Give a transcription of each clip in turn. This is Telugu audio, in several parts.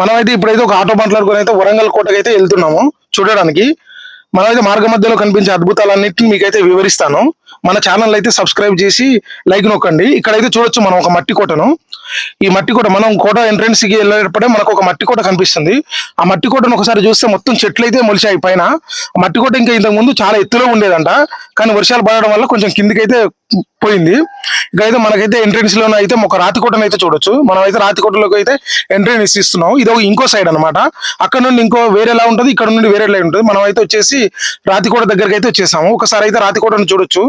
మనమైతే ఇప్పుడైతే ఒక ఆటో మాట్లాడుకుని అయితే వరంగల్ కోటకి అయితే వెళ్తున్నాము చూడడానికి. మనమైతే మార్గ మధ్యలో కనిపించే అద్భుతాలన్నింటినీ మీకైతే వివరిస్తాను. మన ఛానల్ అయితే సబ్స్క్రైబ్ చేసి లైక్ నొక్కండి. ఇక్కడైతే చూడొచ్చు మనం ఒక మట్టి కోటను. ఈ మట్టి కోట మనం కోట ఎంట్రన్స్ కి వెళ్ళేటప్పుడే మనకు ఒక మట్టి కోట కనిపిస్తుంది. ఆ మట్టి కోటను ఒకసారి చూస్తే మొత్తం చెట్లు అయితే మొలిచాయి పైన. ఆ మట్టి కోట ఇంకా ఇంతకు ముందు చాలా ఎత్తులో ఉండేదంట, కానీ వర్షాలు పడడం వల్ల కొంచెం కిందికైతే పోయింది. ఇక్కడైతే మనకైతే ఎంట్రన్స్ లోనే అయితే ఒక రాతి కోటను అయితే చూడొచ్చు. మనం అయితే రాతి కోటలోకి అయితే ఎంట్రన్స్ ఇస్తున్నాం. ఇది ఇంకో సైడ్ అనమాట. అక్కడ నుండి ఇంకో వేరేలా ఉంటుంది, ఇక్కడ నుండి వేరేలా ఉంటుంది. మనం అయితే వచ్చేసి రాతికోట దగ్గరికి అయితే వచ్చేసాము. ఒకసారి అయితే రాతికోటను చూడొచ్చు,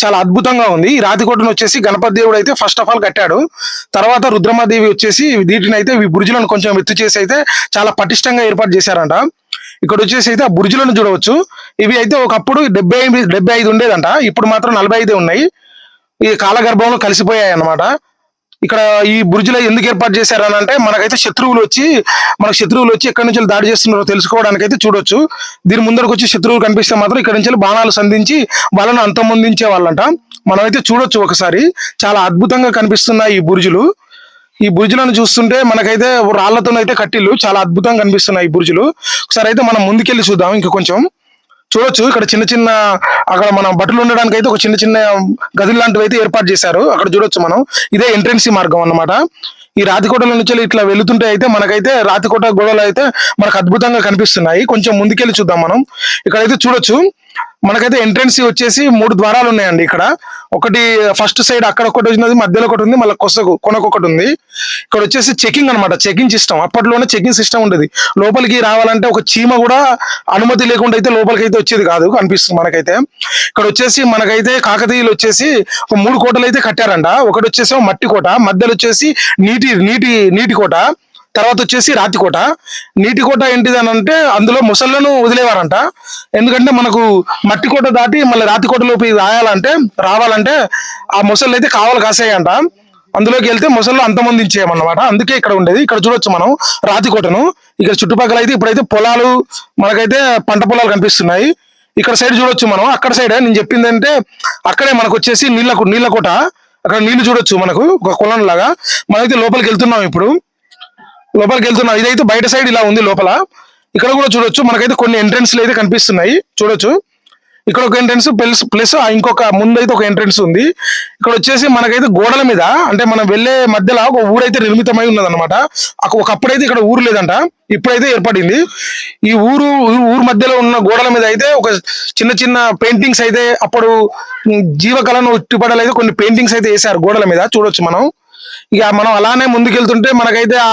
చాలా అద్భుతంగా ఉంది. ఈ రాతికోటను వచ్చేసి గణపతి దేవుడు అయితే ఫస్ట్ ఆఫ్ ఆల్ కట్టాడు. తర్వాత రుద్రమాదేవి వచ్చేసి వీటిని అయితే ఈ బురుజులను కొంచెం ఎత్తు చేసి అయితే చాలా పటిష్టంగా ఏర్పాటు చేశారంట. ఇక్కడ వచ్చేసి అయితే ఆ బురుజులను చూడవచ్చు. ఇవి అయితే ఒకప్పుడు 75 ఉండేదంట, ఇప్పుడు మాత్రం 45 ఉన్నాయి. ఈ కాలగర్భంలో కలిసిపోయాయి అన్నమాట. ఇక్కడ ఈ బురుజులో ఎందుకు ఏర్పాటు చేశారని అంటే మనకైతే శత్రువులు వచ్చి ఎక్కడి నుంచి దాడి చేస్తున్నారో తెలుసుకోవడానికి అయితే చూడొచ్చు. దీని ముందరకు వచ్చి శత్రువులు కనిపిస్తే మాత్రం ఇక్కడ నుంచి బాణాలు సంధించి వాళ్ళను అంతమొందించే వాళ్ళంట. మనమైతే చూడొచ్చు ఒకసారి. చాలా అద్భుతంగా కనిపిస్తున్నాయి ఈ బురుజులు. ఈ బురుజులను చూస్తుంటే మనకైతే రాళ్లతోనైతే కట్టిల్లు చాలా అద్భుతంగా కనిపిస్తున్నాయి ఈ బురుజులు. ఒకసారి అయితే మనం ముందుకెళ్ళి చూద్దాం. ఇంకా కొంచెం చూడొచ్చు. ఇక్కడ చిన్న చిన్న అక్కడ మనం బట్టలు ఉండడానికి అయితే ఒక చిన్న చిన్న గదులు లాంటివి అయితే ఏర్పాటు చేశారు. అక్కడ చూడొచ్చు మనం. ఇదే ఎంట్రెన్సీ మార్గం అన్నమాట. ఈ రాతికోటల నుంచి ఇట్లా వెళుతుంటే అయితే మనకైతే రాతికోట గోడలు అయితే మనకు అద్భుతంగా కనిపిస్తున్నాయి. కొంచెం ముందుకెళ్ళి చూద్దాం మనం. ఇక్కడైతే చూడొచ్చు మనకైతే ఎంట్రెన్సీ వచ్చేసి 3 ద్వారాలు ఉన్నాయండి. ఇక్కడ ఒకటి ఫస్ట్ సైడ్ అక్కడ ఒకటి ఉన్నది, మధ్యలో ఒకటి ఉంది, మళ్ళీ కొనకొకటి ఉంది. ఇక్కడ వచ్చేసి చెకింగ్ అనమాట, చెకింగ్ సిస్టమ్. అప్పట్లోనే చెకింగ్ సిస్టమ్ ఉండేది. లోపలికి రావాలంటే ఒక చీమ కూడా అనుమతి లేకుండా అయితే లోపలికి అయితే వచ్చేది కాదు అనిపిస్తుంది మనకైతే. ఇక్కడ వచ్చేసి మనకైతే కాకతీయులు వచ్చేసి ఒక 3 కోటలు అయితే కట్టారంట. ఒకటి వచ్చేసి మట్టి కోట, మధ్యలో వచ్చేసి నీటి కోట, తర్వాత వచ్చేసి రాతికోట. నీటి కోట ఏంటిది అని అంటే అందులో ముసళ్లను వదిలేవారంట. ఎందుకంటే మనకు మట్టి కోట దాటి మళ్ళీ రాతికోటలోకి రావాలంటే ఆ ముసళ్ళు అయితే కావాలి కాసేయంట. అందులోకి వెళ్తే ముసళ్ళు అంతమొందించేయమన్నమాట. అందుకే ఇక్కడ ఉండేది. ఇక్కడ చూడొచ్చు మనం రాతికోటను. ఇక్కడ చుట్టుపక్కల అయితే ఇప్పుడైతే పొలాలు, మనకైతే పంట పొలాలు కనిపిస్తున్నాయి. ఇక్కడ సైడ్ చూడొచ్చు మనం. అక్కడ సైడ్ నేను చెప్పింది అంటే అక్కడే మనకు వచ్చేసి నీళ్ళ కోట. అక్కడ నీళ్లు చూడొచ్చు మనకు ఒక కొలం లాగా. మనమైతే లోపలికి వెళ్తున్నాం. ఇదైతే బయట సైడ్ ఇలా ఉంది లోపల. ఇక్కడ కూడా చూడొచ్చు మనకైతే కొన్ని ఎంట్రెన్స్లు అయితే కనిపిస్తున్నాయి. చూడొచ్చు ఇక్కడ ఒక ఎంట్రెన్స్ ప్లస్ ఇంకొక ముందైతే ఒక ఎంట్రెన్స్ ఉంది. ఇక్కడ వచ్చేసి మనకైతే గోడల మీద అంటే మనం వెళ్లే మధ్యలో ఒక ఊరైతే నిర్మితమై ఉన్నదన్నమాట. ఒకప్పుడైతే ఇక్కడ ఊరు లేదంట, ఇప్పుడైతే ఏర్పడింది. ఈ ఊరు మధ్యలో ఉన్న గోడల మీద అయితే ఒక చిన్న చిన్న పెయింటింగ్స్ అయితే అప్పుడు జీవకళను ఉట్టిపడాలు అయితే కొన్ని పెయింటింగ్స్ అయితే వేశారు గోడల మీద. చూడొచ్చు మనం. ఇక మనం అలానే ముందుకెళ్తుంటే మనకైతే ఆ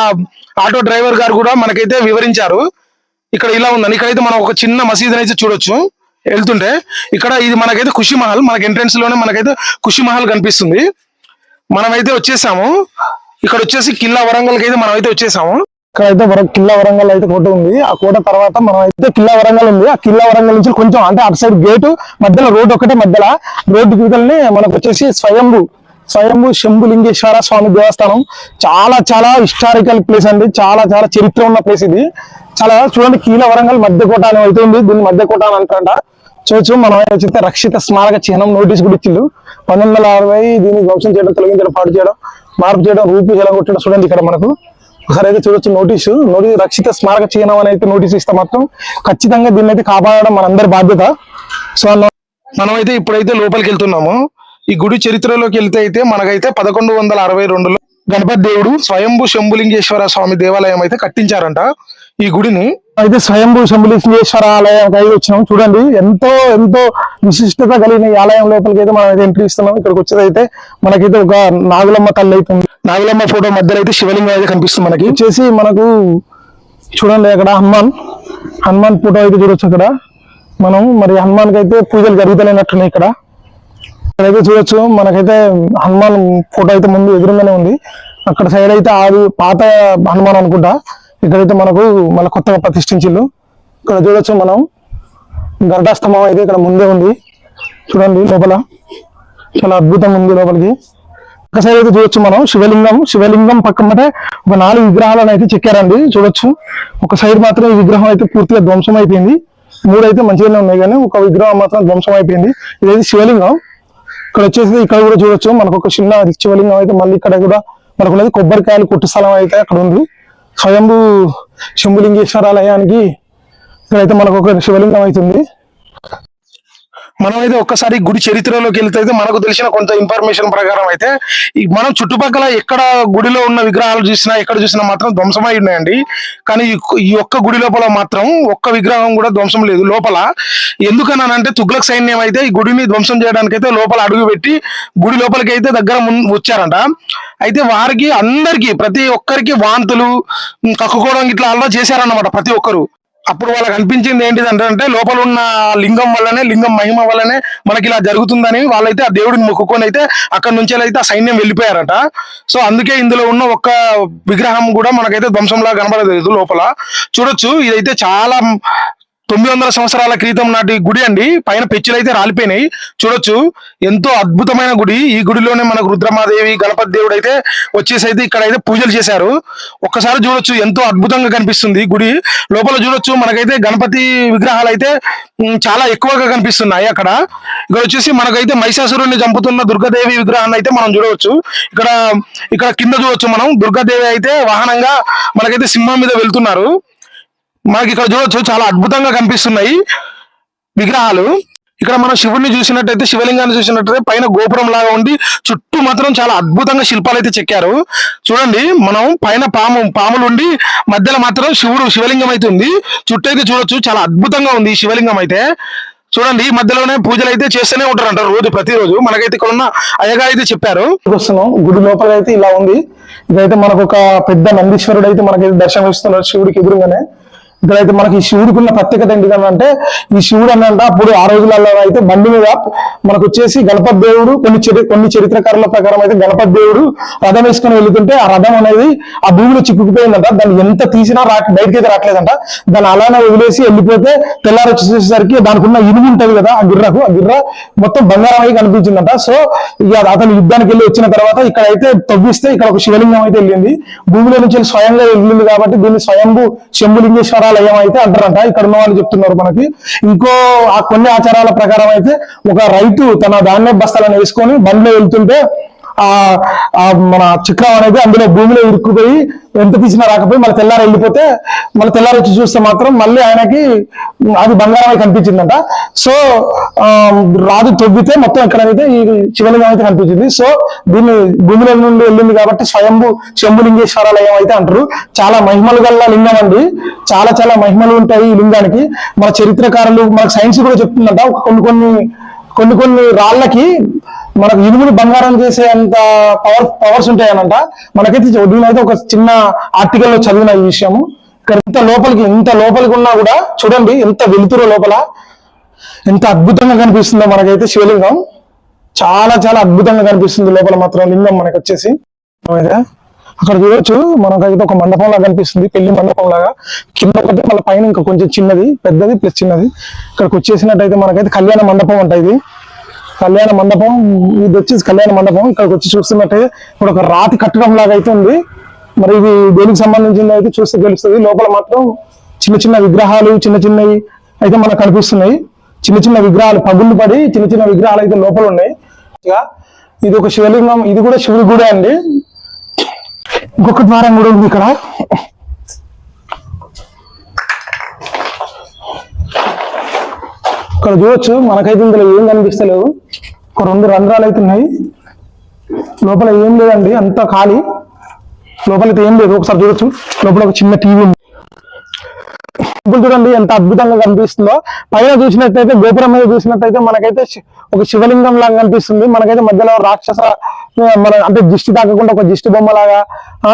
ఆటో డ్రైవర్ గారు కూడా మనకైతే వివరించారు ఇక్కడ ఇలా ఉందని. ఇక్కడైతే మనం ఒక చిన్న మసీదు అయితే చూడొచ్చు వెళ్తుంటే. ఇక్కడ ఇది మనకైతే ఖుషి మహల్, మనకి ఎంట్రెన్స్ లోనే మనకైతే ఖుషి మహల్ కనిపిస్తుంది. మనమైతే వచ్చేసాము. ఇక్కడ వచ్చేసి కిల్లా వరంగల్ కి అయితే మనం అయితే వచ్చేసాము. ఇక్కడైతే కిల్లా వరంగల్ అయితే కోట ఉంది. ఆ కోట తర్వాత మనం అయితే కిల్లా వరంగల్ ఉంది. ఆ కిల్లా వరంగల్ నుంచి కొంచెం అంటే అటు సైడ్ గేటు మధ్యలో రోడ్డు ఒకటే, మధ్యలో రోడ్డు గీతల్ని మనకు వచ్చేసి స్వయంభూ శంభులింగేశ్వర స్వామి దేవస్థానం. చాలా చాలా హిస్టారికల్ ప్లేస్ అండి. చాలా చాలా చరిత్ర ఉన్న ప్లేస్ ఇది. చాలా చూడండి, కీల వరంగల్ మధ్యకోట అని అయితే ఉంది. దీన్ని మధ్యకోట అని అంటారంట. చూడొచ్చు మనం వచ్చితే రక్షిత స్మారక చిహ్నం నోటీస్ కూడా ఇచ్చిళ్ళు. 1960 దీన్ని ధ్వంసం చేయడం, తొలగించడం, పాటు చేయడం, మార్పు చేయడం, రూపు కొట్టడం. చూడండి ఇక్కడ మనకు ఒకసారి అయితే చూడొచ్చు నోటీసు రక్షిత స్మారక చిహ్నం అని అయితే నోటీస్ ఇస్తే మాత్రం ఖచ్చితంగా దీన్ని అయితే కాపాడడం మనందరి బాధ్యత. సో మనమైతే ఇప్పుడైతే లోపలికి వెళ్తున్నాము. ఈ గుడి చరిత్రలోకి వెళ్తే అయితే మనకైతే 1162లో గణపతి దేవుడు స్వయంభూ శంభులింగేశ్వర స్వామి దేవాలయం అయితే కట్టించారంట. ఈ గుడిని అయితే స్వయంభూ శంభులింగేశ్వర ఆలయం అయితే వచ్చినాం. చూడండి ఎంతో ఎంతో విశిష్టత కలిగిన ఈ ఆలయం లోపలికి అయితే మనం అయితే ఎంట్రీ ఇస్తున్నాం. ఇక్కడికి వచ్చేది అయితే మనకైతే ఒక నాగులమ్మ తల్లి అయితే ఉంది. నాగులమ్మ ఫోటో మధ్యలో అయితే శివలింగం అయితే కనిపిస్తుంది. మనకి వచ్చేసి మనకు చూడండి అక్కడ హనుమాన్ ఫోటో అయితే చూడొచ్చు. అక్కడ మనం మరి హనుమాన్ కి అయితే పూజలు జరుగుతలేనట్టున్నాయి. ఇక్కడైతే చూడొచ్చు మనకైతే హనుమాన్ ఫోటో అయితే ముందు ఎదురుగానే ఉంది. అక్కడ సైడ్ అయితే అది పాత హనుమాన్ అనుకుంటా. ఇక్కడైతే మనకు మళ్ళీ కొత్తగా ప్రతిష్ఠించిళ్ళు. ఇక్కడ చూడొచ్చు మనం గరుడాస్తంభం అయితే ఇక్కడ ముందే ఉంది. చూడండి లోపల చాలా అద్భుతంగా ఉంది లోపలికి. ఒక సైడ్ అయితే చూడొచ్చు మనం శివలింగం పక్కన ఒక 4 విగ్రహాలను అయితే చెక్కారండి. చూడొచ్చు ఒక సైడ్ మాత్రం ఈ విగ్రహం అయితే పూర్తిగా ధ్వంసం అయిపోయింది. 3 అయితే మంచిగానే ఉన్నాయి, కానీ ఒక విగ్రహం మాత్రం ధ్వంసం అయిపోయింది. ఇదైతే శివలింగం. ఇక్కడ వచ్చేసి ఇక్కడ కూడా చూడొచ్చు మనకు ఒక చిన్న శివలింగం అయితే మళ్ళీ ఇక్కడ కూడా మనకు కొబ్బరికాయలు కొట్టు స్థలం అయితే అక్కడ ఉంది. స్వయంభూ శంభులింగేశ్వరాలయానికి ఇక్కడైతే మనకు ఒక శివలింగం అవుతుంది. మనమైతే ఒక్కసారి గుడి చరిత్రలోకి వెళ్తే అయితే మనకు తెలిసిన కొంత ఇన్ఫర్మేషన్ ప్రకారం అయితే మనం చుట్టుపక్కల ఎక్కడ గుడిలో ఉన్న విగ్రహాలు చూసినా ఎక్కడ చూసినా మాత్రం ధ్వంసమై ఉన్నాయండి. కానీ ఈ ఒక్క గుడి లోపల మాత్రం ఒక్క విగ్రహం కూడా ధ్వంసం లేదు లోపల. ఎందుకనంటే తుగ్లక్ సైన్యం అయితే ఈ గుడిని ధ్వంసం చేయడానికి అయితే లోపల అడుగు పెట్టి గుడి లోపలికి అయితే దగ్గర వచ్చారంట. అయితే వారికి అందరికి ప్రతి ఒక్కరికి వాంతులు కక్కుకోవడం ఇట్లా అలా చేశారన్నమాట ప్రతి ఒక్కరు. అప్పుడు వాళ్ళకి అనిపించింది ఏంటిదంటే లోపల ఉన్న లింగం వల్లనే, లింగం మహిమ వల్లనే మనకి ఇలా జరుగుతుందని వాళ్ళైతే ఆ దేవుడిని మొక్కుకొని అయితే అక్కడ నుంచి అయితే ఆ సైన్యం వెళ్ళిపోయారట. సో అందుకే ఇందులో ఉన్న ఒక్క విగ్రహం కూడా మనకైతే ధ్వంసంలా కనబడలేదు లోపల. చూడొచ్చు, ఇదైతే చాలా 900 సంవత్సరాల క్రితం నాటి గుడి అండి. పైన పెచ్చులు అయితే రాలిపోయినాయి. చూడొచ్చు, ఎంతో అద్భుతమైన గుడి. ఈ గుడిలోనే మనకు రుద్రమాదేవి, గణపతి దేవుడు అయితే వచ్చేసి అయితే ఇక్కడ అయితే పూజలు చేశారు. ఒక్కసారి చూడొచ్చు, ఎంతో అద్భుతంగా కనిపిస్తుంది గుడి లోపల. చూడొచ్చు, మనకైతే గణపతి విగ్రహాలు అయితే చాలా ఎక్కువగా కనిపిస్తున్నాయి అక్కడ. ఇక్కడ వచ్చేసి మనకైతే మహిషాసురుడిని చంపుతున్న దుర్గాదేవి విగ్రహాన్ని అయితే మనం చూడవచ్చు. ఇక్కడ ఇక్కడ కింద చూడొచ్చు మనం, దుర్గాదేవి అయితే వాహనంగా మనకైతే సింహం మీద వెళ్తున్నారు. మనకి ఇక్కడ చూడొచ్చు, చాలా అద్భుతంగా కనిపిస్తున్నాయి విగ్రహాలు. ఇక్కడ మనం శివుడిని చూసినట్టయితే, శివలింగాన్ని చూసినట్టయితే పైన గోపురం లాగా ఉండి చుట్టూ మాత్రం చాలా అద్భుతంగా శిల్పాలు అయితే చెక్కారు. చూడండి, మనం పైన పాములు ఉండి మధ్యలో మాత్రం శివలింగం అయితే ఉంది. చుట్టూ అయితే చూడొచ్చు, చాలా అద్భుతంగా ఉంది ఈ శివలింగం అయితే. చూడండి, ఈ మధ్యలోనే పూజలు అయితే చేస్తూనే ఉంటారంట ప్రతిరోజు. మనకైతే ఇక్కడ ఉన్న అయ్యగారు అయితే చెప్పారు. వస్తున్నాం, గుడి లోపల అయితే ఇలా ఉంది. ఇదైతే మనకు ఒక పెద్ద నందీశ్వరుడు అయితే మనకైతే దర్శనం ఇస్తున్నారు శివుడికి ఎదురుగానే. ఇక్కడైతే మనకి ఈ శివుడికి ఉన్న ప్రత్యేకత ఏంటిదంటే, ఈ శివుడు అన్నంట అప్పుడు ఆ రోజులలో అయితే బండి మీద మనకు వచ్చేసి గణపతి దేవుడు కొన్ని చరిత్రకారుల ప్రకారం అయితే గణపతి దేవుడు రథం వేసుకొని వెళ్తుంటే ఆ రథం అనేది ఆ భూమిలో చిక్కుకుపోయిందంట. దాన్ని ఎంత తీసినా బయటకి అయితే రావట్లేదంట. దాన్ని అలానే వదిలేసి వెళ్ళిపోతే తెల్లారి వచ్చేసరికి దానికి ఉన్న ఇనుము ఉంటది కదా, ఆ గిర్ర మొత్తం బంగారం అయి కనిపించిందంట. సో ఇక అతను యుద్ధానికి వెళ్ళి వచ్చిన తర్వాత ఇక్కడైతే తవ్విస్తే ఇక్కడ ఒక శివలింగం అయితే వెళ్ళింది. భూమిలో నుంచి స్వయంగా వెళ్ళింది కాబట్టి దీన్ని స్వయంభూ శంభులింగేశ్వర అయితే అంటారంట. ఇక్కడ ఉన్న వాళ్ళు చెప్తున్నారు మనకి. ఇంకో ఆ కొన్ని ఆచారాల ప్రకారం అయితే ఒక రైతు తన ధాన్య బస్తాలను వేసుకొని బండిలో వెళ్తుంటే మన చక్రం అనేది అందులో భూమిలో ఇరుక్కుపోయి ఎంత తీసినా రాకపోయి మళ్ళీ తెల్లారి వెళ్ళిపోతే మళ్ళీ తెల్లారి వచ్చి చూస్తే మాత్రం మళ్ళీ ఆయనకి అది బంగారం కనిపించిందంట. సో రాజు తవ్వితే మొత్తం ఎక్కడైతే ఈ శివలింగం అయితే కనిపించింది. సో దీన్ని భూమిలో నుండి వెళ్ళింది కాబట్టి స్వయంభూ శంభులింగేశ్వరాలయం అయితే అంటారు. చాలా మహిమలు గల లింగం అండి. చాలా చాలా మహిమలు ఉంటాయి ఈ లింగానికి. మన చరిత్రకారులు, మనకు సైన్స్ కూడా చెప్తుందంట, కొన్ని రాళ్ళకి మనకు ఇనుముని బంగారం చేసే అంత పవర్స్ ఉంటాయనంట. మనకైతే నేనైతే ఒక చిన్న ఆర్టికల్లో చదివిన ఈ విషయము. ఇక్కడ ఇంత లోపలికి ఉన్నా కూడా చూడండి ఎంత వెలుతురో లోపల, ఎంత అద్భుతంగా కనిపిస్తుందో మనకైతే శివలింగం. చాలా చాలా అద్భుతంగా కనిపిస్తుంది లోపల మాత్రం లింగం మనకి వచ్చేసి. అక్కడ చూడొచ్చు, మనకైతే ఒక మండపం లాగా కనిపిస్తుంది, పెళ్లి మండపం లాగా. కింద ఒకటి, మళ్ళీ పైన ఇంకా కొంచెం చిన్నది, పెద్దది ప్లస్ చిన్నది. ఇక్కడికి వచ్చేసినట్టయితే మనకైతే కళ్యాణ మండపం అంట. ఇది కళ్యాణ మండపం, ఇది వచ్చేసి కళ్యాణ మండపం. ఇక్కడికి వచ్చి చూస్తున్నట్టయితే ఇప్పుడు ఒక రాతి కట్టడం లాగా అయితే ఉంది. మరి ఇది దేనికి సంబంధించింది అయితే చూస్తే తెలుస్తుంది. లోపల మాత్రం చిన్న చిన్న విగ్రహాలు చిన్నవి అయితే మనకు కనిపిస్తున్నాయి. చిన్న విగ్రహాలు పగుళ్ళు పడి చిన్న విగ్రహాలు అయితే లోపల ఉన్నాయి. ఇది ఒక శివలింగం, ఇది కూడా శివుడి గుడే అండి. ఇంకొక ద్వారం కూడా ఉంది ఇక్కడ. ఇక్కడ చూడొచ్చు, మనకైతే ఇందులో ఏం కనిపిస్తలేవు. ఒక 2 రంధ్రాలు అయితే ఉన్నాయి. లోపల ఏం లేదండి, అంతా ఖాళీ. లోపలైతే ఏం లేదు. ఒకసారి చూడొచ్చు, లోపల ఒక చిన్న టీవీ ఉంది. ఇప్పుడు చూడండి ఎంత అద్భుతంగా కనిపిస్తుందో. పైన చూసినట్టయితే, గోపురం మీద చూసినట్టయితే మనకైతే ఒక శివలింగం లాగా కనిపిస్తుంది. మనకైతే మధ్యలో రాక్షస అంటే దిష్టి తాకకుండా ఒక దిష్టి బొమ్మలాగా,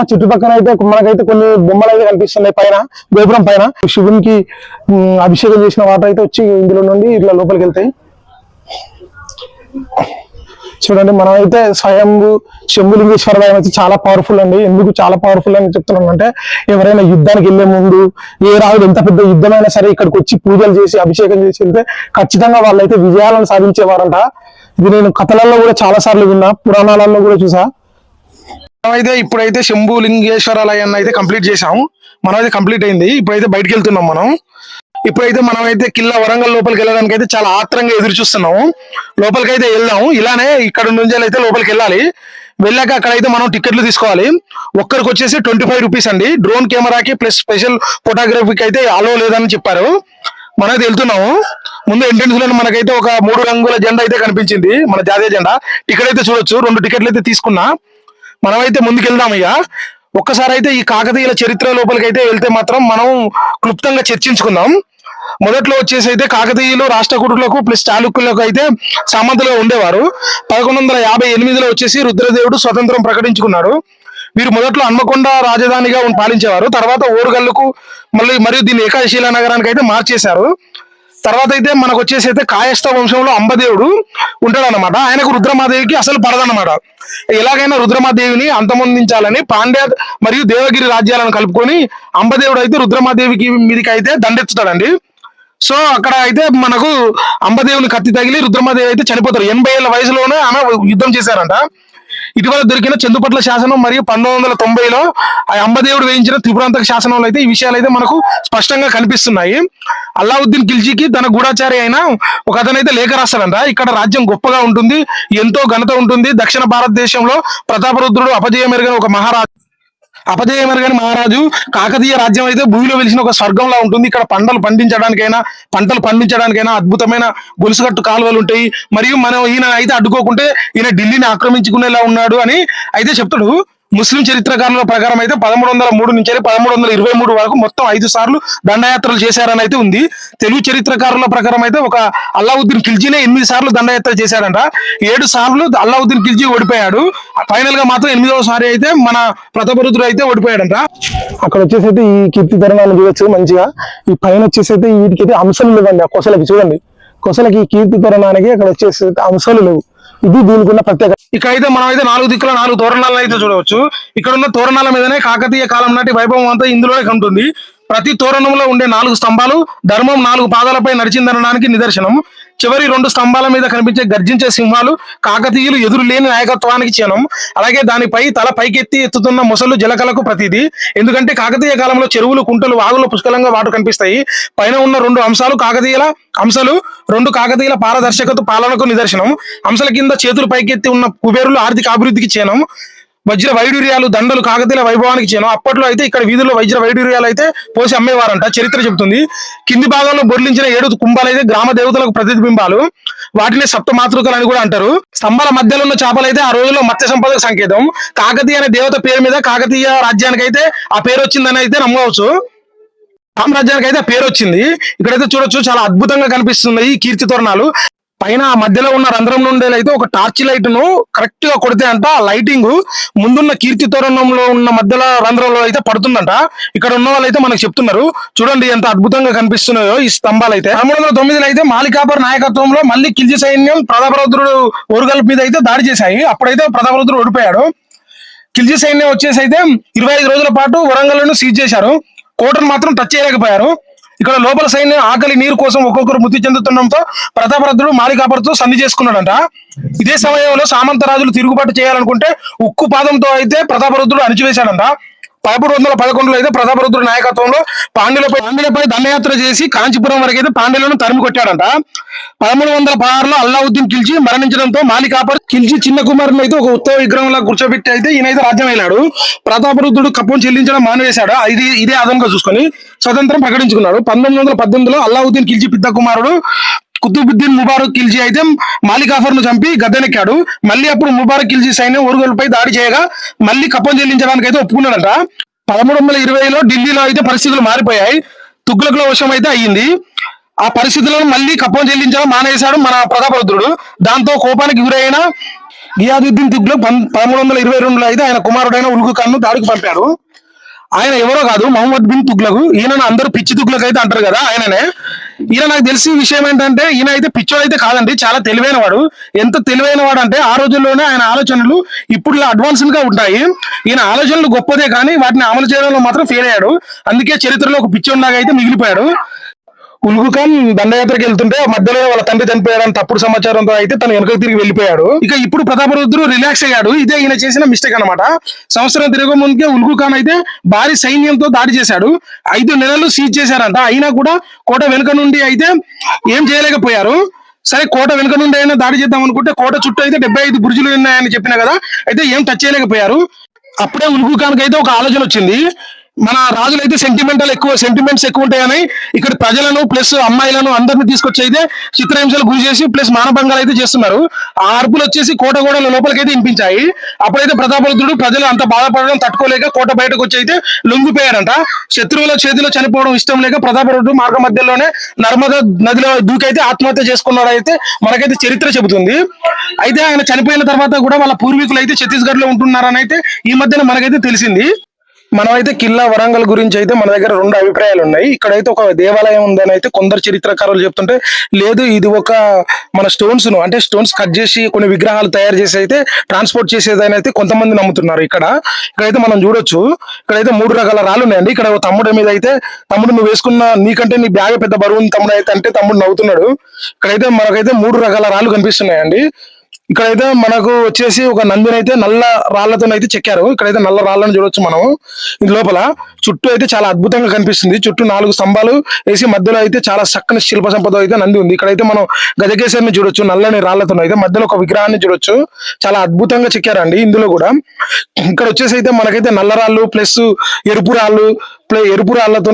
చుట్టుపక్కల అయితే మనకైతే కొన్ని బొమ్మలు అయితే కనిపిస్తున్నాయి పైన, గోపురం పైన. శివునికి అభిషేకం చేసిన వాటర్ అయితే వచ్చి ఇందులో నుండి ఇట్లా లోపలికి వెళ్తాయి. చూడండి, మనమైతే స్వయంభూ శంభులింగేశ్వరాలయం అయితే చాలా పవర్ఫుల్ అండి. ఎందుకు చాలా పవర్ఫుల్ అని చెప్తున్నాను అంటే, ఎవరైనా యుద్ధానికి వెళ్లే ముందు, ఏ రాజు ఎంత పెద్ద యుద్ధమైనా సరే ఇక్కడికి వచ్చి పూజలు చేసి అభిషేకం చేసి వెళ్తే ఖచ్చితంగా వాళ్ళైతే విజయాలను సాధించేవారంట. ఇది నేను కథలలో కూడా చాలా సార్లు విన్నా, పురాణాలలో కూడా చూసా. ఇప్పుడైతే శంభులింగేశ్వరాలయాన్ని అయితే కంప్లీట్ చేసాం. మనమైతే కంప్లీట్ అయింది. ఇప్పుడైతే బయటకు వెళ్తున్నాం మనం. ఇప్పుడైతే మనమైతే కిల్లా వరంగల్ లోపలికి వెళ్ళడానికి అయితే చాలా ఆత్రంగా ఎదురు చూస్తున్నాము. లోపలికి అయితే వెళ్దాము. ఇలానే ఇక్కడ నుంచి అయితే లోపలికి వెళ్ళాలి. వెళ్ళాక అక్కడైతే మనం టికెట్లు తీసుకోవాలి. ఒక్కరికి వచ్చేసి 25 రూపీస్ అండి. డ్రోన్ కెమెరాకి ప్లస్ స్పెషల్ ఫోటోగ్రఫీకి అయితే అలో లేదని చెప్పారు. మనమైతే వెళ్తున్నాము. ముందు ఎంట్రన్స్ లో మనకైతే ఒక 3 రంగుల జెండా అయితే కనిపించింది, మన జాతీయ జెండా. టికెట్ అయితే చూడొచ్చు, 2 టికెట్లు అయితే తీసుకున్నా. మనమైతే ముందుకు వెళ్దాం. ఇక ఒక్కసారి అయితే ఈ కాకతీయుల చరిత్ర లోపలికి అయితే వెళ్తే మాత్రం మనం క్లుప్తంగా చర్చించుకుందాం. మొదట్లో వచ్చేసి అయితే కాకతీయులు రాష్ట్రకూటులకు ప్లస్ చాళుక్యులకు అయితే సామంతులుగా ఉండేవారు. 1158లో వచ్చేసి రుద్రదేవుడు స్వతంత్రం ప్రకటించుకున్నాడు. వీరు మొదట్లో హన్మకొండ రాజధానిగా పాలించేవారు. తర్వాత ఓరుగల్లుకు మరియు దీన్ని ఏకాశీల నగరానికి అయితే మార్చేశారు. తర్వాత అయితే మనకు వచ్చేసి అయితే కాయస్థ వంశంలో అంబదేవుడు ఉంటాడు అనమాట. ఆయనకు రుద్రమాదేవికి అసలు పడదన్నమాట. ఎలాగైనా రుద్రమాదేవిని అంతమొందించాలని పాండ్య మరియు దేవగిరి రాజ్యాలను కలుపుకొని అంబదేవుడు అయితే రుద్రమాదేవికి మీదకి అయితే దండెత్తుతాడండి. సో అక్కడ అయితే మనకు అంబదేవుని కత్తి తగిలి రుద్రమాదేవి అయితే చనిపోతారు. 80 ఏళ్ల వయసులోనే ఆమె యుద్ధం చేశారంట. ఇటీవల దొరికిన చందుపట్ల శాసనం మరియు 1990లో ఆ అంబదేవుడు వేయించిన త్రిపురాంతక శాసనంలో అయితే ఈ విషయాలు అయితే మనకు స్పష్టంగా కనిపిస్తున్నాయి. అల్లావుద్దీన్ ఖిల్జీకి తన గూఢాచారి అయిన ఒక అతనైతే లేఖ రాస్తాడంట. ఇక్కడ రాజ్యం గొప్పగా ఉంటుంది, ఎంతో ఘనత ఉంటుంది. దక్షిణ భారతదేశంలో ప్రతాపరుద్రుడు అపజయమెరగని మహారాజు కాకతీయ రాజ్యం అయితే భూమిలో వెలిసిన ఒక స్వర్గంలా ఉంటుంది. ఇక్కడ పంటలు పండించడానికైనా అద్భుతమైన గొలుసుగట్టు కాలువలు ఉంటాయి. మరియు మనం ఈయన అయితే అడ్డుకోకుంటే ఈయన ఢిల్లీని ఆక్రమించుకునేలా ఉన్నాడు అని అయితే చెప్తాడు. ముస్లిం చరిత్రకారుల ప్రకారం అయితే 1303 నుంచి 1323 వరకు మొత్తం 5 సార్లు దండయాత్రలు చేశారని అయితే ఉంది. తెలుగు చరిత్రకారుల ప్రకారం అయితే ఒక అల్లావుద్దీన్ ఖిల్జీనే 8 సార్లు దండయాత్ర చేశాడంట. 7 సార్లు అల్లావుద్దీన్ ఖిల్జీ ఓడిపోయాడు. ఫైనల్ గా మాత్రం 8వ సారి అయితే మన ప్రతాపరుద్రుడు అయితే ఓడిపోయాడంట. అక్కడ వచ్చేసి అయితే ఈ కీర్తి తరుణాలు చూడొచ్చు మంచిగా. ఈ పైన వచ్చేసి అయితే వీటికైతే అంశాలు లేవండి. ఆ కొసలకి చూడండి, కొసలకి ఈ కీర్తి తరుణానికి అక్కడ వచ్చేసి అంశాలు లేవు. ఇది దీనికి ఉన్న ప్రత్యేకత. ఇక్కడైతే మనం అయితే 4 దిక్కుల 4 తోరణాలను అయితే చూడవచ్చు. ఇక్కడ ఉన్న తోరణాల మీదనే కాకతీయ కాలం నాటి వైభవం అంతా ఇందులోనే ఉంటుంది. ప్రతి తోరణంలో ఉండే 4 స్తంభాలు ధర్మం 4 పాదాలపై నడిచిందనడానికి నిదర్శనం. చివరి 2 స్తంభాల మీద కనిపించే గర్జించే సింహాలు కాకతీయులు ఎదురు లేని నాయకత్వానికి చిహ్నం. అలాగే దానిపై తల పైకెత్తి ఎత్తుతున్న మొసలు జలకలకు ప్రతిది. ఎందుకంటే కాకతీయ కాలంలో చెరువులు, కుంటలు, వాగులు పుష్కలంగా వాటర్ కనిపిస్తాయి. పైన ఉన్న 2 అంశాలు కాకతీయుల పారదర్శకత పాలనకు నిదర్శనం. అంశాల కింద చేతులు పైకెత్తి ఉన్న కుబేరులు ఆర్థిక అభివృద్ధికి చిహ్నం. వజ్ర వైడూర్యాలు దండలు కాకతీయుల వైభవానికి చిహ్నం. అప్పట్లో అయితే ఇక్కడ వీధుల్లో వజ్ర వైడూర్యాలు అయితే పోసి అమ్మేవారంట, చరిత్ర చెబుతుంది. కింది భాగంలో బొర్లించిన 7 కుంభాలు అయితే గ్రామ దేవతలకు ప్రతిబింబాలు. వాటిని సప్త మాతృకలు అని కూడా అంటారు. స్తంభాల మధ్యలో ఉన్న చేపలు అయితే ఆ రోజుల్లో మత్స్య సంపదకు సంకేతం. కాకతీయ అనే దేవత పేరు మీద కాకతీయ రాజ్యానికి అయితే ఆ పేరు వచ్చిందని అయితే నమ్మవచ్చు. సామ్రాజ్యానికి అయితే పేరు వచ్చింది. ఇక్కడైతే చూడొచ్చు, చాలా అద్భుతంగా కనిపిస్తుంది ఈ కీర్తి తోరణాలు. పైన ఆ మధ్యలో ఉన్న రంధ్రం నుండి అయితే ఒక టార్చ్ లైట్ ను కరెక్ట్ గా కొడితే అంట ఆ లైటింగ్ ముందున్న కీర్తి తోరణంలో ఉన్న మధ్యలో రంధ్రంలో అయితే పడుతుందంట. ఇక్కడ ఉన్న వాళ్ళు అయితే మనకు చెప్తున్నారు. చూడండి ఎంత అద్భుతంగా కనిపిస్తున్నాయో ఈ స్తంభాలు అయితే. 1309లో అయితే మాలికాపర్ నాయకత్వంలో మళ్ళీ ఖిల్జీ సైన్యం ప్రతాపరుద్రుడు ఓరుగల్ మీద అయితే దాడి చేశాయి. అప్పుడైతే ప్రతాపరుద్రుడు ఓడిపోయాడు. ఖిల్జీ సైన్యం వచ్చేసి అయితే 25 రోజుల పాటు వరంగల్ను సీజ్ చేశారు. కోటను మాత్రం టచ్ చేయలేకపోయారు. ఇక్కడ లోపల సైన్యం ఆకలి నీరు కోసం ఒక్కొక్కరు మృతి చెందుతుండటంతో ప్రతాపరుద్రుడు మాలికాపర్తో సంధి చేసుకున్నాడంట. ఇదే సమయంలో సామంత రాజులు తిరుగుబాటు చేయాలనుకుంటే ఉక్కు పాదంతో అయితే ప్రతాపరుద్రుడు అణిచివేశాడంట. 1311లో అయితే ప్రతాపరుద్రుడు నాయకత్వంలో పాండ్యులపై దండయాత్ర చేసి కాంచీపురం వరకు అయితే పాండ్యులను తరిమి కొట్టాడంట. 1316లో అల్లావుద్దీన్ ఖిల్జీ మరణించడంతో మాలికాపర్ ఖిల్జీ చిన్న కుమారుని అయితే ఒక ఉత్తమ విగ్రహంలా కూర్చోబెట్టి అయితే ఈయనైతే రాజ్యం వెళ్ళాడు. ప్రతాపరుద్రుడు కప్పం చెల్లించడం మానివేశాడు. ఇదే ఆదంగా చూసుకొని స్వతంత్రం ప్రకటించుకున్నాడు. 1918లో అల్లావుద్దీన్ ఖిల్జీ పెద్ద కుమారుడు కుతుబుద్దీన్ ముబారక్ ఖిల్జీ అయితే మాలికాఫర్ ను చంపి గద్దెనెక్కాడు. మళ్ళీ అప్పుడు ముబారక్ ఖిల్జీ సైన్యం ఓరుగల్పై దాడి చేయగా మళ్ళీ కప్పం చెల్లించడానికి అయితే ఒప్పుకున్నాడంట. 1320లో ఢిల్లీలో అయితే పరిస్థితులు మారిపోయాయి. తుగ్లకుల వశం అయితే అయ్యింది. ఆ పరిస్థితులను మళ్ళీ కప్పం చెల్లించడం మానేశాడు మన ప్రతాపరుద్రుడు. దాంతో కోపానికి గురైన గియాదుద్దీన్ తుగ్లక్ 1322లో అయితే ఆయన కుమారుడైన ఉల్గు ఖాన్ ను దాడికి పంపాడు. ఆయన ఎవరో కాదు, మహమ్మద్ బిన్ తుగ్లక్. ఈయన అందరూ పిచ్చి తుగ్లక్ అయితే అంటారు కదా, ఆయననే. ఈయన నాకు తెలిసిన విషయం ఏంటంటే ఈయన అయితే పిచ్చోడు అయితే కాదండి, చాలా తెలివైన వాడు. ఎంత తెలివైన వాడు అంటే ఆ రోజుల్లోనే ఆయన ఆలోచనలు ఇప్పుడు అడ్వాన్స్డ్ గా ఉంటాయి. ఈయన ఆలోచనలు గొప్పదే కానీ వాటిని అమలు చేయడంలో మాత్రం ఫెయిల్ అయ్యాడు. అందుకే చరిత్రలో ఒక పిచ్చోడిలాగా అయితే మిగిలిపోయాడు. ఉల్గు ఖాన్ దండయాత్రకి వెళ్తుంటే మధ్యలో వాళ్ళ తండ్రి చనిపోయాడని తప్పుడు సమాచారంతో అయితే తను వెనకకు తిరిగి వెళ్ళిపోయాడు. ఇక ఇప్పుడు ప్రతాపరుద్రుడు రిలాక్స్ అయ్యాడు. ఇదే ఈయన చేసిన మిస్టేక్ అనమాట. సంవత్సరం తిరగ ముందుకే ఉల్గు ఖాన్ అయితే భారీ సైన్యంతో దాడి చేశాడు. 5 నెలలు సీజ్ చేశారంట. అయినా కూడా కోట వెనుక నుండి అయితే ఏం చేయలేకపోయారు. సరే కోట వెనుక నుండి అయినా దాడి చేద్దాం అనుకుంటే కోట చుట్టూ అయితే 75 బురుజులు ఉన్నాయని చెప్పిన కదా, అయితే ఏం టచ్ చేయలేకపోయారు. అప్పుడే ఉల్గు ఖాన్ అయితే ఒక ఆలోచన వచ్చింది. మన రాజులు అయితే సెంటిమెంట్స్ ఎక్కువ ఉంటాయని ఇక్కడ ప్రజలను ప్లస్ అమ్మాయిలను అందరిని తీసుకొచ్చి అయితే చిత్రహింసలు గురి చేసి ప్లస్ మానభంగాలు అయితే చేస్తున్నారు. ఆ అరుపులు వచ్చేసి కోట గోడల లోపలికైతే వినిపించాయి. అప్పుడైతే ప్రతాపరుద్రుడు ప్రజలు అంత బాధపడడం తట్టుకోలేక కోట బయటకు వచ్చి అయితే లొంగిపోయారంట. శత్రువుల చేతిలో చనిపోవడం ఇష్టం లేక ప్రతాపరుద్రుడు మార్గ మధ్యలోనే నర్మదా నదిలో దూకైతే ఆత్మహత్య చేసుకున్నాడు అయితే మనకైతే చరిత్ర చెబుతుంది. అయితే ఆయన చనిపోయిన తర్వాత కూడా వాళ్ళ పూర్వీకులు అయితే ఛత్తీస్గఢ్ లో ఉంటున్నారని అయితే ఈ మధ్యన మనకైతే తెలిసింది. మనమైతే కిల్లా వరంగల్ గురించి అయితే మన దగ్గర 2 అభిప్రాయాలు ఉన్నాయి. ఇక్కడైతే ఒక దేవాలయం ఉందని అయితే కొందరు చరిత్రకారులు చెప్తుంటే, లేదు ఇది ఒక మన స్టోన్స్ కట్ చేసి కొన్ని విగ్రహాలు తయారు చేసి అయితే ట్రాన్స్పోర్ట్ చేసేదని అయితే కొంతమంది నమ్ముతున్నారు. ఇక్కడైతే మనం చూడొచ్చు, ఇక్కడైతే 3 రకాల రాళ్ళు ఉన్నాయండి. ఇక్కడ తమ్ముడి మీద అయితే, తమ్ముడు నువ్వు వేసుకున్న నీకంటే నీ బ్యాగ్ పెద్ద బరువు ఉంది తమ్ముడు అయితే అంటే తమ్ముడు నవ్వుతున్నాడు. ఇక్కడైతే మనకైతే 3 రకాల రాళ్ళు కనిపిస్తున్నాయండి. ఇక్కడైతే మనకు వచ్చేసి ఒక నందిని అయితే నల్ల రాళ్లతో అయితే చెక్కారు. ఇక్కడైతే నల్ల రాళ్ళను చూడొచ్చు మనం. ఇది లోపల చుట్టూ అయితే చాలా అద్భుతంగా కనిపిస్తుంది. చుట్టూ 4 స్తంభాలు వేసి మధ్యలో అయితే చాలా చక్కని శిల్ప సంపద అయితే నంది ఉంది. ఇక్కడైతే మనం గజకేసరిని చూడొచ్చు, నల్లని రాళ్లతో అయితే మధ్యలో ఒక విగ్రహాన్ని చూడొచ్చు. చాలా అద్భుతంగా చెక్కారండి ఇందులో కూడా. ఇక్కడ వచ్చేసి అయితే మనకైతే నల్ల రాళ్ళు ప్లస్ ఎరుపు రాళ్లతో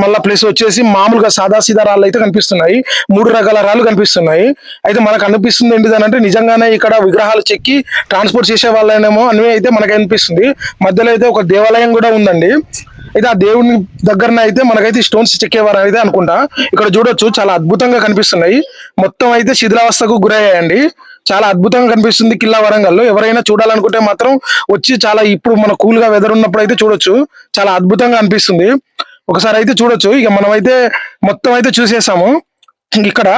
మళ్ళీ ప్లస్ వచ్చేసి మామూలుగా సాదాసీదా రాళ్ళు అయితే కనిపిస్తున్నాయి. 3 రకాల రాళ్ళు కనిపిస్తున్నాయి. అయితే మనకు అనిపిస్తుంది ఏంటిదనంటే నిజంగానే ఇక్కడ విగ్రహాలు చెక్కి ట్రాన్స్పోర్ట్ చేసే వాళ్ళనేమో అని అయితే మనకు అనిపిస్తుంది. మధ్యలో అయితే ఒక దేవాలయం కూడా ఉందండి. అయితే ఆ దేవుని దగ్గరన అయితే మనకైతే స్టోన్స్ చెక్కేవారు అయితే అనుకుంటా. ఇక్కడ చూడొచ్చు చాలా అద్భుతంగా కనిపిస్తున్నాయి. మొత్తం అయితే శిథిలావస్థకు గురయ్యాయండి. చాలా అద్భుతంగా కనిపిస్తుంది కిల్లా వరంగల్లో. ఎవరైనా చూడాలనుకుంటే మాత్రం వచ్చి చాలా ఇప్పుడు మన కూల్ గా వెదర్ ఉన్నప్పుడు అయితే చూడొచ్చు. చాలా అద్భుతంగా అనిపిస్తుంది. ఒకసారి అయితే చూడొచ్చు. ఇక మనం అయితే మొత్తం అయితే చూసేసాము. ఇక్కడ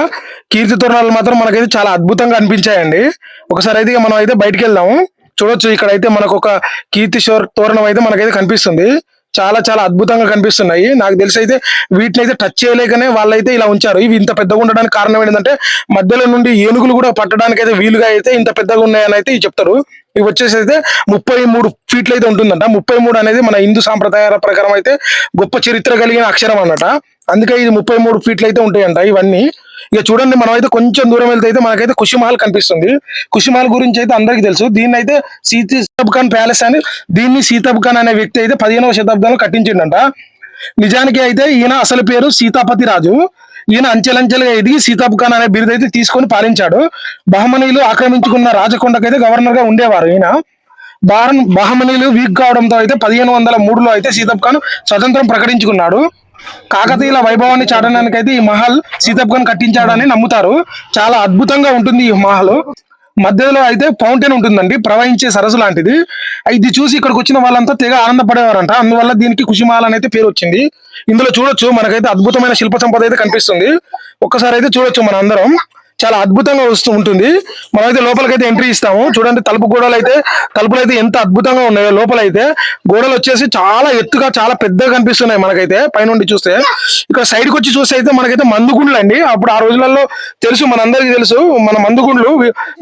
కీర్తి తోరణాలు మాత్రం మనకైతే చాలా అద్భుతంగా అనిపించాయండి. ఒకసారి అయితే ఇక మనం అయితే బయటికి వెళ్దాము. చూడొచ్చు ఇక్కడైతే మనకు ఒక కీర్తి తోరణం అయితే మనకైతే కనిపిస్తుంది. చాలా చాలా అద్భుతంగా కనిపిస్తున్నాయి. నాకు తెలిసి అయితే వీటిని అయితే టచ్ చేయలేకనే వాళ్ళైతే ఇలా ఉంచారు. ఇవి ఇంత పెద్దగా ఉండడానికి కారణం ఏంటంటే మధ్యలో నుండి ఏనుగులు కూడా పట్టడానికి అయితే వీలుగా అయితే ఇంత పెద్దగా ఉన్నాయని అయితే చెప్తారు. ఇవి వచ్చేసి అయితే 33 ఫీట్లు అయితే ఉంటుందంట. 33 అనేది మన హిందూ సాంప్రదాయాల ప్రకారం అయితే గొప్ప చరిత్ర కలిగిన అక్షరం అన్నట. అందుకే ఇది 33 ఫీట్లు అయితే ఉంటాయంట ఇవన్నీ. ఇక చూడండి, మనం అయితే కొంచెం దూరం వెళ్తే అయితే మనకైతే కుషిమహల్ కనిపిస్తుంది. కుషిమహల్ గురించి అయితే అందరికీ తెలుసు. దీన్ని అయితే సీతబ్ ఖాన్ ప్యాలెస్ అని, దీన్ని సీతబ్ ఖాన్ అనే వ్యక్తి అయితే 15వ శతాబ్దంలో కట్టించిండంట. నిజానికి అయితే ఈయన అసలు పేరు సీతాపతి రాజు. ఈయన అంచెలంచెలుగా ఎదిగి సీతాబ్ ఖాన్ అనే బిరుదు అయితే తీసుకొని పాలించాడు. బహమనీయులు ఆక్రమించుకున్న రాజకొండకైతే గవర్నర్ గా ఉండేవారు ఈయన. బహమనీయులు వీక్ కావడంతో అయితే 1503లో అయితే సీతాబ్ ఖాన్ స్వతంత్రం ప్రకటించుకున్నాడు. కాకతీయుల వైభవాన్ని చాటడానికి అయితే ఈ మహల్ సీతాబ్ ఖాన్ కట్టించాడని నమ్ముతారు. చాలా అద్భుతంగా ఉంటుంది ఈ మహల్. మధ్యలో అయితే ఫౌంటైన్ ఉంటుందండి, ప్రవహించే సరస్సు లాంటిది. ఇది చూసి ఇక్కడికి వచ్చిన వాళ్ళంతా తెగ ఆనందపడేవారంట. అందువల్ల దీనికి కుషిమహల్ అని అయితే పేరు వచ్చింది. ఇందులో చూడొచ్చు మనకైతే అద్భుతమైన శిల్ప సంపద అయితే కనిపిస్తుంది. ఒక్కసారి అయితే చూడొచ్చు మన అందరం. చాలా అద్భుతంగా వస్తూ ఉంటుంది. మనమైతే లోపలికైతే ఎంట్రీ ఇస్తాము. చూడండి తలుపులు అయితే ఎంత అద్భుతంగా ఉన్నాయో. లోపలైతే గోడలు వచ్చేసి చాలా ఎత్తుగా చాలా పెద్దగా కనిపిస్తున్నాయి మనకైతే పైనుండి చూస్తే. ఇక్కడ సైడ్ కి వచ్చి చూస్తే అయితే మనకైతే మందుగుండ్లు అండి. అప్పుడు ఆ రోజులలో తెలుసు, మనందరికీ తెలుసు, మన మందుగుండ్లు,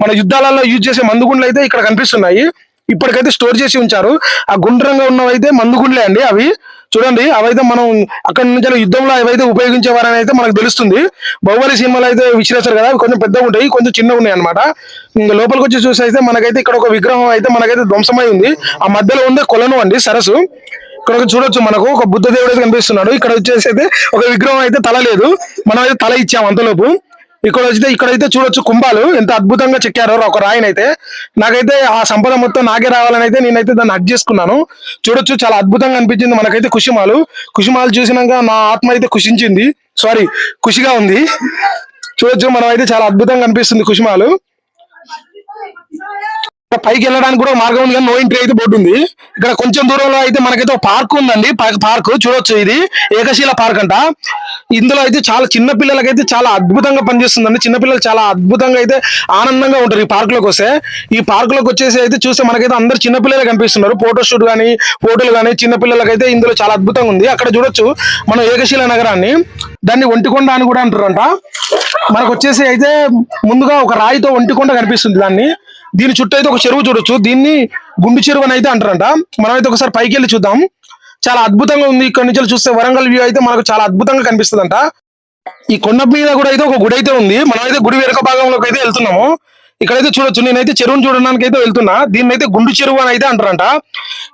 మన యుద్ధాలలో యూజ్ చేసే మందుగుండ్లు అయితే ఇక్కడ కనిపిస్తున్నాయి. ఇప్పటికైతే స్టోర్ చేసి ఉంచారు. ఆ గుండ్రంగా ఉన్నవైతే మందుగుండ్లే అండి అవి. చూడండి, అవైతే మనం అక్కడ నుంచి యుద్ధంలో అవైతే ఉపయోగించేవారని అయితే మనకు తెలుస్తుంది. బాహుబలి సినిమాలో అయితే విశ్లేషారు కదా, అవి కొంచెం పెద్దగా ఉంటాయి, కొంచెం చిన్నగా ఉన్నాయి అనమాట. ఇంకా లోపలికి వచ్చి చూసి అయితే మనకైతే ఇక్కడ ఒక విగ్రహం అయితే మనకైతే ధ్వంసమై ఉంది. ఆ మధ్యలో ఉండే కొలను అండి, సరస్సు. ఇక్కడ చూడొచ్చు మనకు ఒక బుద్ధ దేవుడు అయితే కనిపిస్తున్నాడు. ఇక్కడ వచ్చేసి అయితే ఒక విగ్రహం అయితే తల లేదు, మనం అయితే తల ఇచ్చాము అంతలోపు. ఇక్కడైతే చూడొచ్చు కుంభాలు ఎంత అద్భుతంగా చెక్కారో ఒక రాయినైతే. నాకైతే ఆ సంపద మొత్తం నాకే రావాలని అయితే నేనైతే దాన్ని హక్ చేసుకున్నాను. చూడొచ్చు చాలా అద్భుతంగా అనిపించింది మనకైతే కుషిమహల్ చూసినాక నా ఆత్మ అయితే ఖుషిగా ఉంది. చూడొచ్చు మనం అయితే చాలా అద్భుతంగా అనిపిస్తుంది కుషిమహల్. పైకి వెళ్ళడానికి కూడా మార్గం ఉంది కానీ నో ఎంట్రీ అయితే బోర్డు ఉంది. ఇక్కడ కొంచెం దూరంలో అయితే మనకైతే ఒక పార్క్ ఉందండి. పార్క్ చూడొచ్చు, ఇది ఏకశిల పార్క్ అంట. ఇందులో అయితే చాలా చిన్న పిల్లలకైతే చాలా అద్భుతంగా పనిచేస్తుందండి. చిన్నపిల్లలు చాలా అద్భుతంగా అయితే ఆనందంగా ఉంటారు ఈ పార్క్ లోకి వస్తే. ఈ పార్క్ లోకి వచ్చేసి అయితే చూస్తే మనకైతే అందరు చిన్నపిల్లలే కనిపిస్తున్నారు. ఫోటోలు కానీ చిన్నపిల్లలకైతే ఇందులో చాలా అద్భుతంగా ఉంది. అక్కడ చూడొచ్చు మనం ఏకశిల నగరాన్ని, దాన్ని ఒంటికొండ అని కూడా అంటారంట. మనకు వచ్చేసి అయితే ముందుగా ఒక రాయితో ఒంటికొండ కనిపిస్తుంది. దీని చుట్టూ అయితే ఒక చెరువు చూడొచ్చు, దీన్ని గుండు చెరువు అని అయితే అంటారంట. మనమైతే ఒకసారి పైకి వెళ్ళి చూద్దాం. చాలా అద్భుతంగా ఉంది. ఇక్కడ నుంచి చూస్తే వరంగల్ వ్యూ అయితే మనకు చాలా అద్భుతంగా కనిపిస్తుందంట. ఈ కొండ మీద కూడా అయితే ఒక గుడి అయితే ఉంది. మనం అయితే గుడి వెనుక భాగంలోకి అయితే వెళ్తున్నాము. ఇక్కడైతే చూడొచ్చు, నేనైతే చెరువును చూడడానికి అయితే వెళ్తున్నా. దీన్ని అయితే గుండు చెరువు అని అయితే అంటారంట.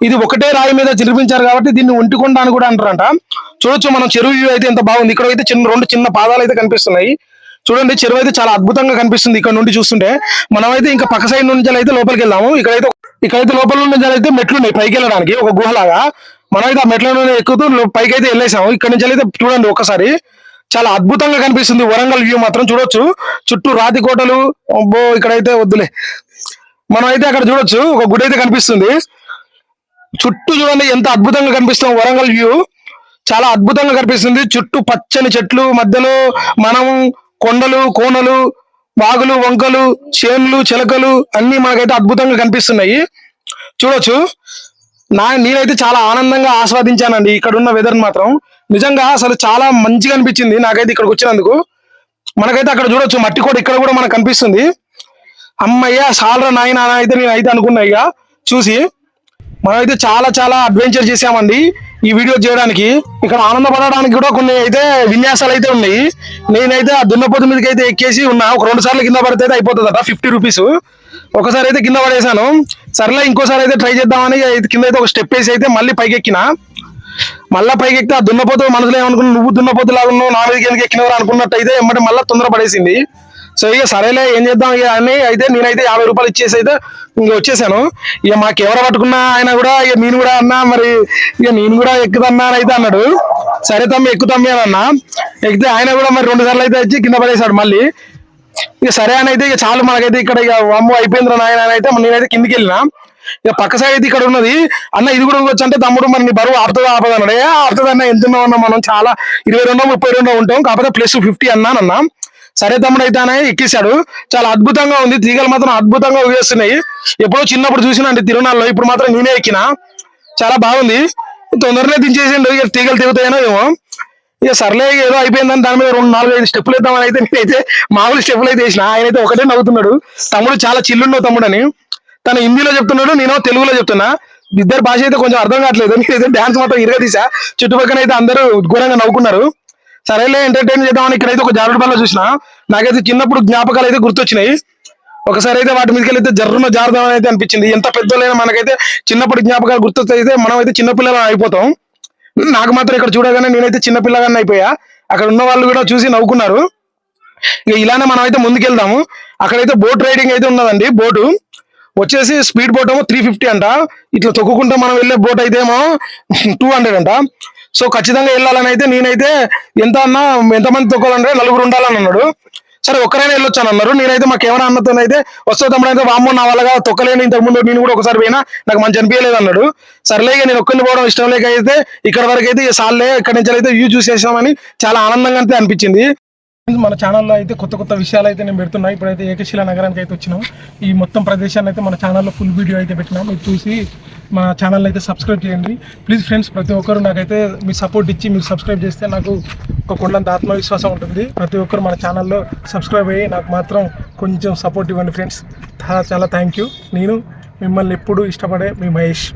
ఇది ఒకటే రాయి మీద నిర్మించారు కాబట్టి దీన్ని ఒంటికొండ అని కూడా అంటారంట. చూడొచ్చు మనం చెరువు వ్యూ అయితే ఎంత బాగుంది. ఇక్కడ అయితే రెండు చిన్న పాదాలు అయితే కనిపిస్తున్నాయి. చూడండి, చెరువు అయితే చాలా అద్భుతంగా కనిపిస్తుంది ఇక్కడ నుండి చూస్తుంటే. మనం అయితే ఇంకా పక్క సైడ్ నుంచి అయితే లోపలికి వెళ్దాము. ఇక్కడైతే లోపల నుంచి అయితే మెట్లు ఉన్నాయి పైకి వెళ్ళడానికి, ఒక గుహలాగా. మనం అయితే ఆ మెట్ల నుండి ఎక్కుతూ పైకి అయితే వెళ్ళేసాము. ఇక్కడ నుంచి అయితే చూడండి ఒకసారి, చాలా అద్భుతంగా కనిపిస్తుంది వరంగల్ వ్యూ మాత్రం. చూడొచ్చు చుట్టూ రాతి కోటలు. అబ్బో, ఇక్కడైతే వద్దులే. మనం అయితే అక్కడ చూడొచ్చు ఒక గుడి అయితే కనిపిస్తుంది. చుట్టూ చూడండి ఎంత అద్భుతంగా కనిపిస్తుంది వరంగల్ వ్యూ. చాలా అద్భుతంగా కనిపిస్తుంది. చుట్టూ పచ్చని చెట్లు మధ్యలో మనం కొండలు, కోనలు, వాగులు, వంకలు, చేన్లు, చిలకలు అన్ని మనకైతే అద్భుతంగా కనిపిస్తున్నాయి. చూడొచ్చు. నేనైతే చాలా ఆనందంగా ఆస్వాదించానండి ఇక్కడ ఉన్న వెదర్ మాత్రం. నిజంగా అసలు చాలా మంచిగా అనిపించింది నాకైతే ఇక్కడికి వచ్చినందుకు. మనకైతే అక్కడ చూడొచ్చు మట్టి కూడా ఇక్కడ కూడా మనకు కనిపిస్తుంది. అమ్మయ్య సాలరా నాయన అయితే నేనైతే అనుకున్నా ఇక చూసి. మనమైతే చాలా చాలా అడ్వెంచర్ చేసామండి ఈ వీడియో చేయడానికి. ఇక్కడ ఆనందపడడానికి కూడా కొన్ని అయితే విన్యాసాలు అయితే ఉన్నాయి. నేనైతే ఆ దున్నపోతు మీదకి అయితే ఎక్కేసి ఉన్నా. ఒక 2 సార్లు కింద పడితే అయితే అయిపోతుందట, 50 రూపీస్. ఒకసారి అయితే కింద పడేసాను. సర్లే ఇంకోసారి అయితే ట్రై చేద్దామని కింద అయితే ఒక స్టెప్ వేసి అయితే మళ్ళీ పైకి ఎక్కిన. మళ్ళీ పైకి ఎక్కితే ఆ దున్నపోతు మనసులో ఏమనుకున్నా, నువ్వు దున్నపోతు లాగా ఉన్నావు, నా మీదకి ఎందుకు ఎక్కినవరా అనుకున్నట్టు అయితే ఎమ్మటి మళ్ళీ తొందర పడేసింది. సో ఇక సరేలే ఏం చేద్దాం ఇక అని అయితే నేనైతే 50 రూపాయలు ఇచ్చేసి అయితే ఇంక వచ్చేసాను. ఇక మాకు ఎవరు పట్టుకున్నా ఆయన కూడా ఇక నేను కూడా అన్నా, మరి ఇక నేను కూడా ఎక్కుదన్నా అని అయితే అన్నాడు. సరే తమ్మి ఎక్కుతమ్మి అని అన్నా. ఎక్కితే ఆయన కూడా మరి 2 సార్లు అయితే వచ్చి కింద పడేశాడు మళ్ళీ. ఇక సరే అని అయితే ఇక చాలు మనకైతే ఇక్కడ ఇక అమ్మ అయిపోయింది నాయన అని అయితే నేనైతే కిందికి వెళ్ళినా. ఇక పక్క సైడ్ అయితే ఇక్కడ ఉన్నది. అన్న ఇది కూడా వచ్చి అంటే తమ్ముడు మరి నీ బరువు ఆపుతుందా ఆపదన్నాడు. ఆపుతుందన్న ఎంత ఉన్నామన్నా మనం చాలా 22 32 ఉంటాం, కాకపోతే +50 అన్నా. సరే తమ్ముడు అయితే అని ఎక్కేశాడు. చాలా అద్భుతంగా ఉంది. తీగలు మాత్రం అద్భుతంగా ఊగేస్తున్నాయి. ఎప్పుడో చిన్నప్పుడు చూసినండి తిరునాళ్ళలో, ఇప్పుడు మాత్రం నేనే ఎక్కినా. చాలా బాగుంది. తొందరనే దించేసిండు. ఇక తీగలు తిరుగుతాయనో ఏమో. ఇక సర్లే ఏదో అయిపోయిందని దాని మీద 2 4 5 స్టెప్పులు వేద్దామని అయితే నేనైతే మామూలు స్టెప్పులు అయితే వేసిన. ఆయన అయితే ఒకటే నవ్వుతున్నాడు, తమ్ముడు చాలా చిల్లున్నావు తమ్ముడు అని. తను హిందీలో చెప్తున్నాడు, నేను తెలుగులో చెప్తున్నా. ఇద్దరు భాష అయితే కొంచెం అర్థం కావట్లేదు. నేనైతే డాన్స్ మొత్తం ఇరగదీసా. చుట్టుపక్కల అయితే అందరూ ఘోరంగా నవ్వుకున్నారు. సరేలే ఎంటర్టైన్ చేద్దామని ఇక్కడైతే ఒక జారుడు బల్ల చూసిన. నాకైతే చిన్నప్పుడు జ్ఞాపకాలు అయితే గుర్తొచ్చినాయి. ఒకసారి అయితే వాటి మీదకి వెళ్తే జర్రున జారుదామని అయితే అనిపించింది. ఎంత పెద్దలైనా మనకైతే చిన్నప్పుడు జ్ఞాపకాలు గుర్తొస్తే మనం అయితే చిన్నపిల్లలు అయిపోతాం. నాకు మాత్రం ఇక్కడ చూడగానే నేనైతే చిన్నపిల్లగానే అయిపోయా. అక్కడ ఉన్న వాళ్ళు కూడా చూసి నవ్వుకున్నారు. ఇక ఇలానే మనం అయితే ముందుకెళ్దాము. అక్కడైతే బోట్ రైడింగ్ అయితే ఉన్నదండి. బోటు వచ్చేసి స్పీడ్ బోట్ ఏమో 350 అంట. ఇట్లా తొక్కుకుంటూ మనం వెళ్ళే బోట్ అయితే ఏమో 200 అంట. సో ఖచ్చితంగా వెళ్ళాలని అయితే నేనైతే ఎంతమంది తొక్కాలంటే 4 ఉండాలని అన్నాడు. సరే ఒక్కరైనా వెళ్ళొచ్చు అని అన్నారు. నేనైతే మా కెమెరా అన్నతో అయితే వస్తే తమ్ముడు అయితే వామ్మో నా వల్లగా తొక్కలేని, ఇంతకు ముందు నేను కూడా ఒకసారి పోయినా నాకు మంచి అనిపించలేదు అన్నాడు. సర్లే ఇక నేను ఒక్కరిని పోవడం ఇష్టం లేక అయితే ఇక్కడ వరకు అయితే సార్లే ఇక్కడ నుంచి అయితే వ్యూ చూసేసామని చాలా ఆనందంగా అయితే అనిపించింది. మన ఛానల్లో అయితే కొత్త కొత్త విషయాలు అయితే నేను పెడుతున్నా. ఇప్పుడైతే ఏకశిలా నగరానికి అయితే వచ్చినాం. ఈ మొత్తం ప్రదేశాన్ని అయితే మన ఛానల్లో ఫుల్ వీడియో అయితే పెట్టినాం. మీరు చూసి మా ఛానల్ అయితే సబ్స్క్రైబ్ చేయండి ప్లీజ్ ఫ్రెండ్స్. ప్రతి ఒక్కరు నాకైతే మీ సపోర్ట్ ఇచ్చి మీరు సబ్స్క్రైబ్ చేస్తే నాకు ఒక కొండంత ఆత్మవిశ్వాసం ఉంటుంది. ప్రతి ఒక్కరు మన ఛానల్లో సబ్స్క్రైబ్ అయ్యి నాకు మాత్రం కొంచెం సపోర్ట్ ఇవ్వండి ఫ్రెండ్స్. చాలా చాలా థ్యాంక్ యూ. నేను మిమ్మల్ని ఎప్పుడు ఇష్టపడే మీ మహేష్.